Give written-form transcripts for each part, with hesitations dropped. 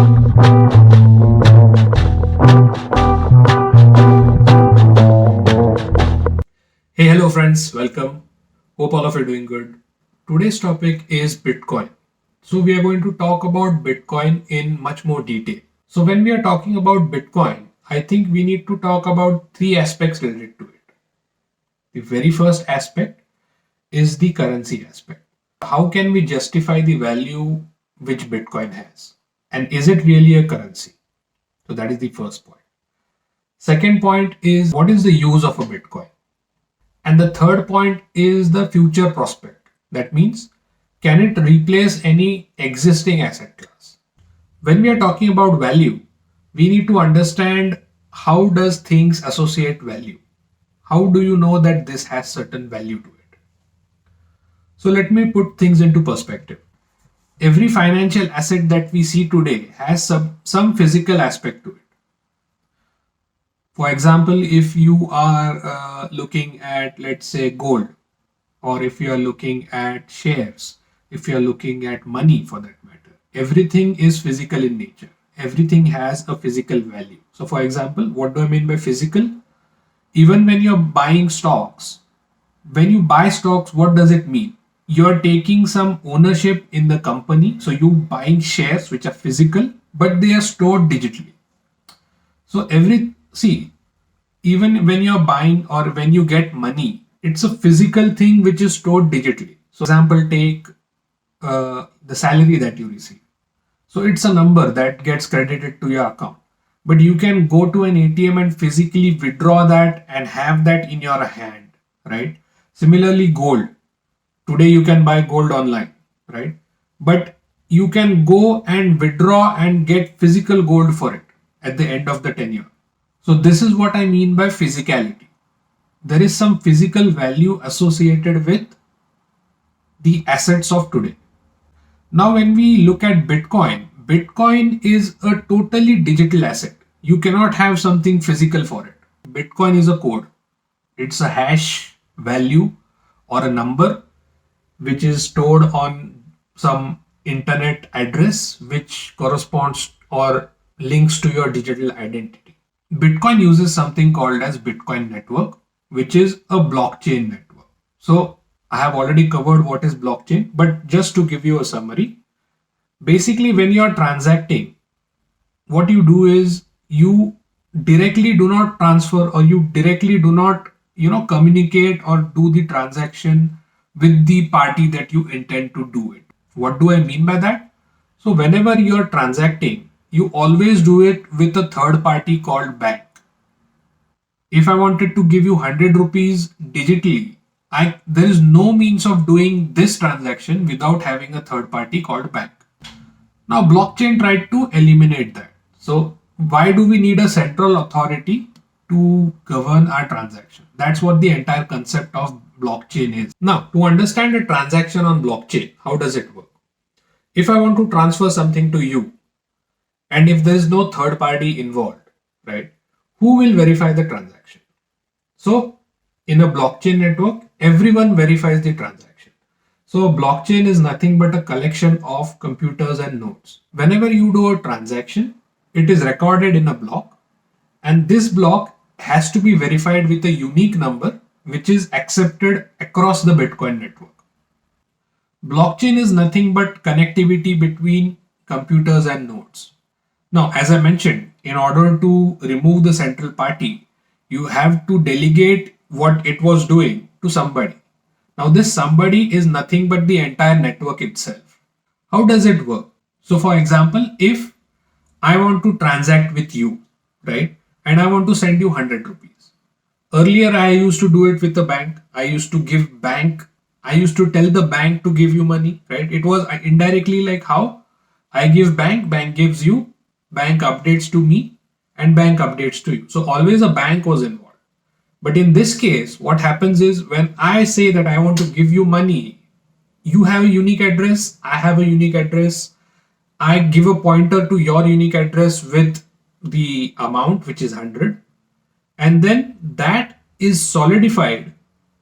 Hey, hello friends, welcome. Hope all of you are doing good. Today's topic is Bitcoin. So we are going to talk about Bitcoin in much more detail. So when we are talking about Bitcoin, I think we need to talk about three aspects related to it. The very first aspect is the currency aspect. How can we justify the value which Bitcoin has? And is it really a currency? So that is the first point. Second point is what is the use of a Bitcoin? And the third point is the future prospect. That means, can it replace any existing asset class? When we are talking about value, we need to understand how does things associate value? How do you know that this has certain value to it? So let me put things into perspective. Every financial asset that we see today has some physical aspect to it. For example, if you are looking at, let's say, gold, or if you are looking at shares, if you are looking at money for that matter, everything is physical in nature. Everything has a physical value. So, for example, what do I mean by physical? Even when you're buying stocks, when you buy stocks, what does it mean? You're taking some ownership in the company. So, you buying shares which are physical, but they are stored digitally. So, even when you're buying or when you get money, it's a physical thing which is stored digitally. So, example, take the salary that you receive. So, it's a number that gets credited to your account. But you can go to an ATM and physically withdraw that and have that in your hand, right? Similarly, gold. Today you can buy gold online, right? But you can go and withdraw and get physical gold for it at the end of the tenure. So this is what I mean by physicality. There is some physical value associated with the assets of today. Now, when we look at Bitcoin, Bitcoin is a totally digital asset. You cannot have something physical for it. Bitcoin is a code. It's a hash value or a number which is stored on some internet address which corresponds or links to your digital identity. Bitcoin uses something called as Bitcoin network, which is a blockchain network. So I have already covered what is blockchain, but just to give you a summary, basically when you are transacting, what you do is you directly do not transfer or you directly do not communicate or do the transaction with the party that you intend to do it. What do I mean by that? So whenever you're transacting, you always do it with a third party called bank. If I wanted to give you 100 rupees digitally, there is no means of doing this transaction without having a third party called bank. Now blockchain tried to eliminate that. So why do we need a central authority to govern our transaction? That's what the entire concept of blockchain is. Now, to understand a transaction on blockchain, how does it work? If I want to transfer something to you, and if there is no third party involved, right, who will verify the transaction? So, in a blockchain network, everyone verifies the transaction. So, a blockchain is nothing but a collection of computers and nodes. Whenever you do a transaction, it is recorded in a block, and this block has to be verified with a unique number which is accepted across the Bitcoin network. Blockchain is nothing but connectivity between computers and nodes. Now, as I mentioned, in order to remove the central party, you have to delegate what it was doing to somebody. Now, this somebody is nothing but the entire network itself. How does it work? So, for example, if I want to transact with you, right, and I want to send you 100 rupees. Earlier, I used to do it with the bank. I used to tell the bank to give you money, right? It was indirectly like how I give bank gives you, bank updates to me, and bank updates to you. So always a bank was involved. But in this case, what happens is when I say that I want to give you money, you have a unique address, I have a unique address. I give a pointer to your unique address with the amount, which is 100. And then that is solidified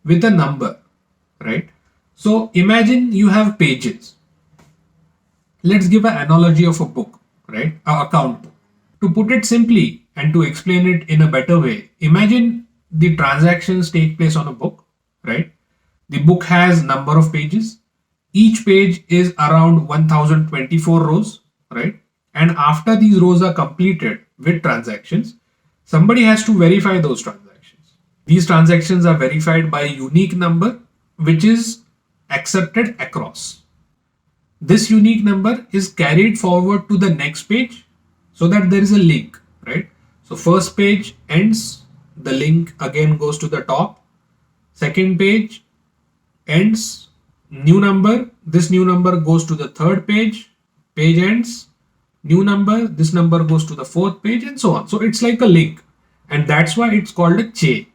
with a number, right? So imagine you have pages. Let's give an analogy of a book, right? Account book. To put it simply and to explain it in a better way, imagine the transactions take place on a book, right? The book has number of pages. Each page is around 1024 rows, right? And after these rows are completed with transactions, somebody has to verify those transactions. These transactions are verified by a unique number which is accepted across. This unique number is carried forward to the next page so that there is a link, right? So first page ends, the link again goes to the top. Second page ends, new number, this new number goes to the third page, page ends, new number, this number goes to the fourth page, and so on. So it's like a link, and that's why it's called a chain.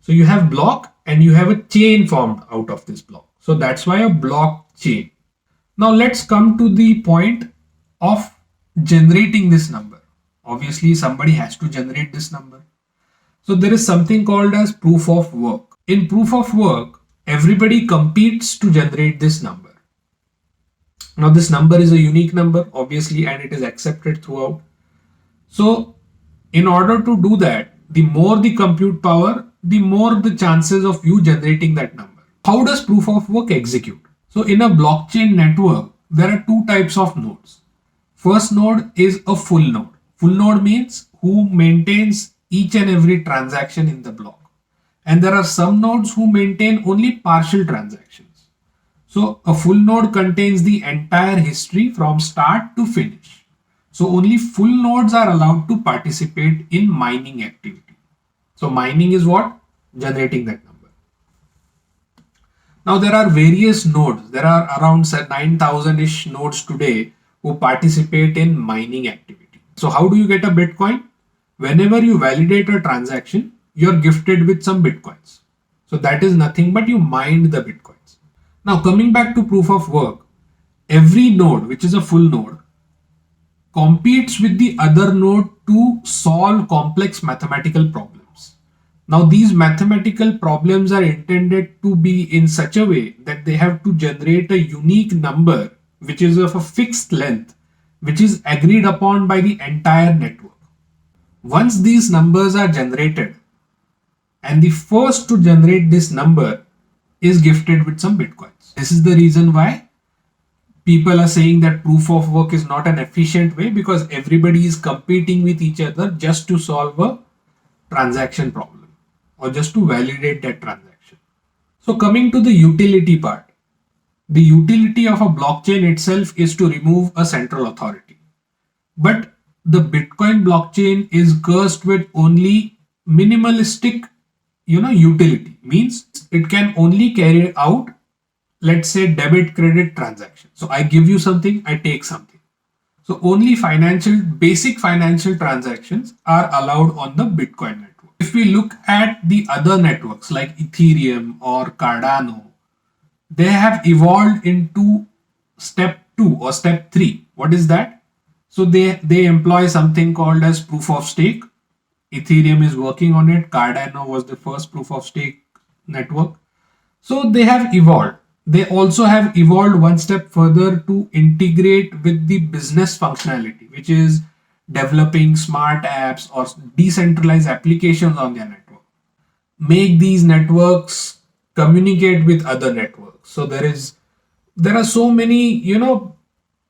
So you have block and you have a chain formed out of this block. So that's why a blockchain. Now let's come to the point of generating this number. Obviously, somebody has to generate this number. So there is something called as proof of work. In proof of work, everybody competes to generate this number. Now this number is a unique number, obviously, and it is accepted throughout. So in order to do that, the more the compute power, the more the chances of you generating that number. How does proof of work execute? So in a blockchain network, there are two types of nodes. First node is a full node. Full node means who maintains each and every transaction in the block. And there are some nodes who maintain only partial transactions. So a full node contains the entire history from start to finish. So only full nodes are allowed to participate in mining activity. So mining is what? Generating that number. Now there are various nodes. There are around 9,000-ish nodes today who participate in mining activity. So how do you get a Bitcoin? Whenever you validate a transaction, you're gifted with some Bitcoins. So that is nothing but you mined the Bitcoins. Now coming back to proof of work, every node, which is a full node, competes with the other node to solve complex mathematical problems. Now these mathematical problems are intended to be in such a way that they have to generate a unique number which is of a fixed length, which is agreed upon by the entire network. Once these numbers are generated, and the first to generate this number is gifted with some Bitcoins. This is the reason why people are saying that proof of work is not an efficient way, because everybody is competing with each other just to solve a transaction problem or just to validate that transaction. So coming to the utility part, the utility of a blockchain itself is to remove a central authority. But the Bitcoin blockchain is cursed with only minimalistic utility, means it can only carry out, let's say, debit credit transaction. So I give you something, I take something. So only basic financial transactions are allowed on the Bitcoin network. If we look at the other networks like Ethereum or Cardano, they have evolved into step 2 or step 3. What is that? So they employ something called as proof of stake. Ethereum is working on it. Cardano was the first proof of stake network. So they have evolved. They also have evolved one step further to integrate with the business functionality, which is developing smart apps or decentralized applications on their network. Make these networks communicate with other networks. So there are so many,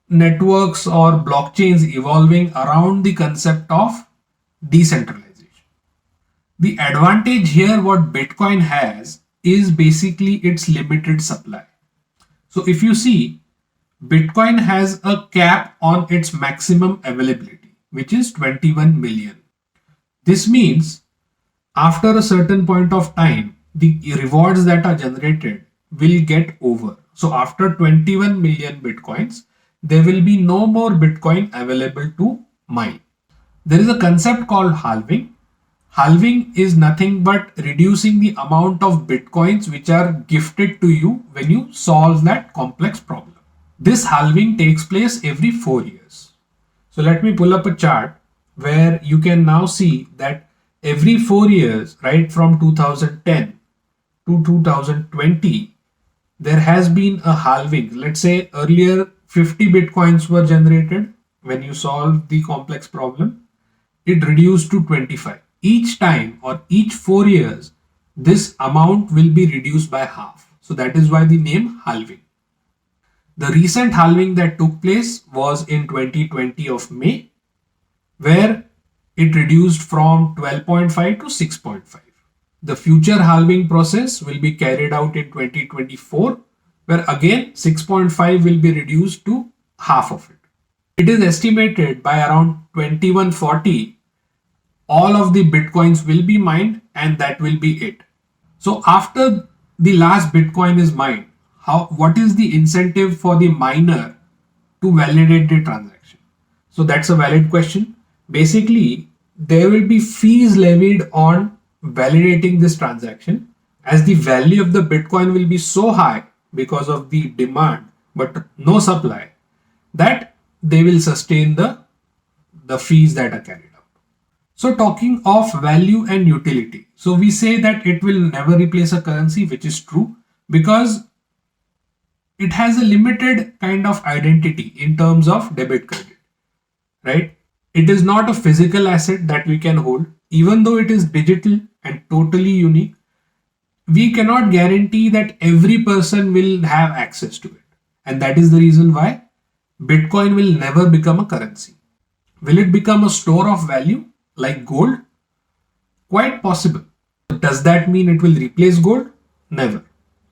networks or blockchains evolving around the concept of decentralization. The advantage here what Bitcoin has is basically its limited supply. So if you see, Bitcoin has a cap on its maximum availability, which is 21 million. This means after a certain point of time, the rewards that are generated will get over. So after 21 million Bitcoins, there will be no more Bitcoin available to mine. There is a concept called halving. Halving is nothing but reducing the amount of Bitcoins which are gifted to you when you solve that complex problem. This halving takes place every 4 years. So let me pull up a chart where you can now see that every 4 years, right from 2010 to 2020, there has been a halving. Let's say earlier 50 Bitcoins were generated. when you solve the complex problem, it reduced to 25. Each time or each 4 years, this amount will be reduced by half. So that is why the name halving. The recent halving that took place was in 2020 of May, where it reduced from 12.5 to 6.5. The future halving process will be carried out in 2024, where again 6.5 will be reduced to half of it. It is estimated by around 2140 all of the bitcoins will be mined, and that will be it. So after the last bitcoin is mined, what is the incentive for the miner to validate the transaction? So that's a valid question. Basically, there will be fees levied on validating this transaction, as the value of the bitcoin will be so high because of the demand but no supply, that they will sustain the fees that are carried out. So talking of value and utility, so we say that it will never replace a currency, which is true, because it has a limited kind of identity in terms of debit credit, right? It is not a physical asset that we can hold. Even though it is digital and totally unique, we cannot guarantee that every person will have access to it. And that is the reason why Bitcoin will never become a currency. Will it become a store of value like gold? Quite possible. Does that mean it will replace gold? Never.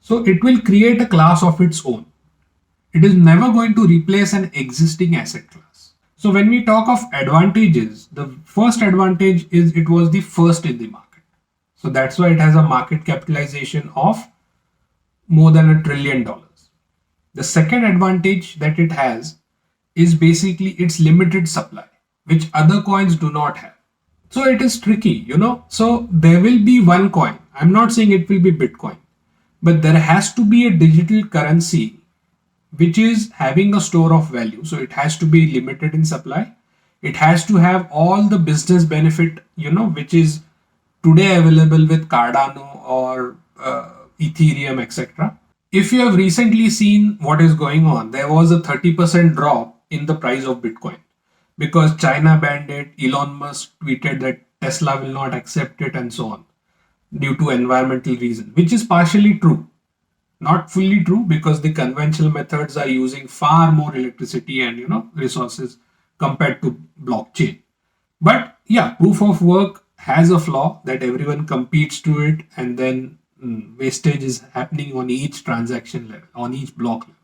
So it will create a class of its own. It is never going to replace an existing asset class. So when we talk of advantages, the first advantage is it was the first in the market. So that's why it has a market capitalization of more than $1 trillion. The second advantage that it has is basically its limited supply, which other coins do not have. So it is tricky. So there will be one coin. I'm not saying it will be Bitcoin, but there has to be a digital currency which is having a store of value. So it has to be limited in supply. It has to have all the business benefit, which is today available with Cardano or Ethereum, etc. If you have recently seen what is going on, there was a 30% drop in the price of Bitcoin because China banned it. Elon Musk tweeted that Tesla will not accept it and so on due to environmental reason, which is partially true. Not fully true, because the conventional methods are using far more electricity and resources compared to blockchain. But yeah, proof of work has a flaw that everyone competes to it, and then wastage is happening on each transaction level, on each block level.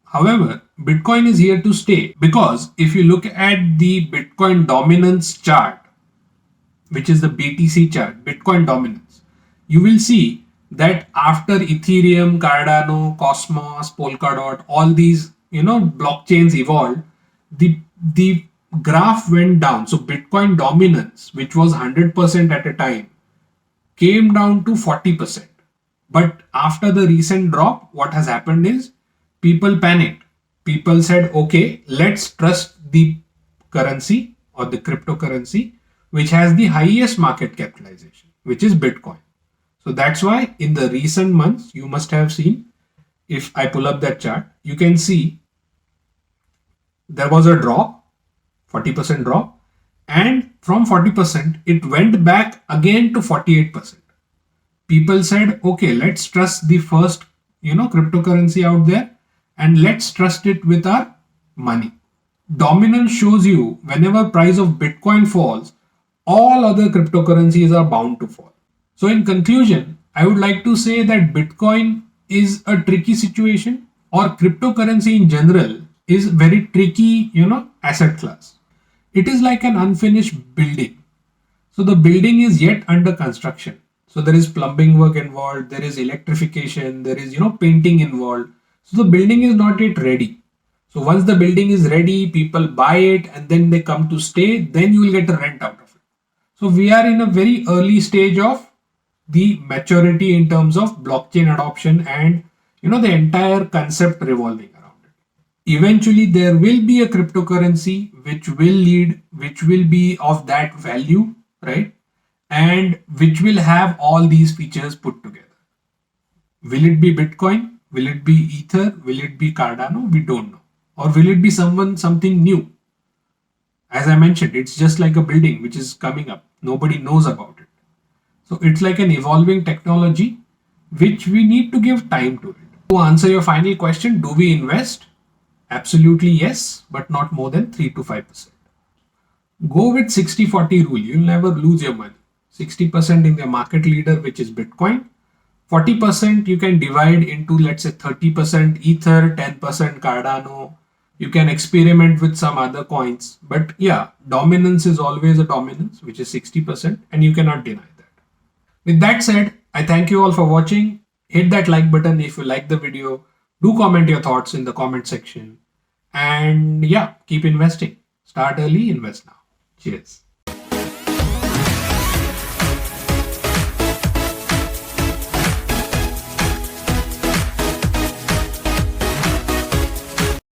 However, Bitcoin is here to stay, because if you look at the Bitcoin dominance chart, which is the BTC chart, Bitcoin dominance, you will see that after Ethereum, Cardano, Cosmos, Polkadot, all these blockchains evolved, the graph went down. So Bitcoin dominance, which was 100% at a time, came down to 40%. But after the recent drop, what has happened is people panicked. People said, okay, let's trust the currency or the cryptocurrency which has the highest market capitalization, which is Bitcoin. So that's why in the recent months, you must have seen, if I pull up that chart, you can see there was a drop, 40% drop, and from 40%, it went back again to 48%. People said, okay, let's trust the first, cryptocurrency out there, and let's trust it with our money. Dominance shows you whenever price of Bitcoin falls, all other cryptocurrencies are bound to fall. So in conclusion, I would like to say that Bitcoin is a tricky situation, or cryptocurrency in general is very tricky, asset class. It is like an unfinished building. So the building is yet under construction. So there is plumbing work involved, there is electrification, there is, painting involved. So the building is not yet ready. So once the building is ready, people buy it and then they come to stay, then you will get a rent out of it. So we are in a very early stage of the maturity in terms of blockchain adoption and the entire concept revolving around it. Eventually there will be a cryptocurrency which will be of that value, right? And which will have all these features put together. Will it be Bitcoin? Will it be Ether? Will it be Cardano? We don't know. Or will it be something new? As I mentioned, it's just like a building which is coming up. Nobody knows about it. So it's like an evolving technology which we need to give time to it. To answer your final question, do we invest? Absolutely yes, but not more than 3 to 5%. Go with 60-40 rule. You'll never lose your money. 60% in the market leader, which is Bitcoin. 40% you can divide into, let's say, 30% Ether, 10% Cardano. You can experiment with some other coins. But yeah, dominance is always a dominance, which is 60%, and you cannot deny that. With that said, I thank you all for watching. Hit that like button if you like the video. Do comment your thoughts in the comment section. And yeah, keep investing. Start early, invest now. Cheers.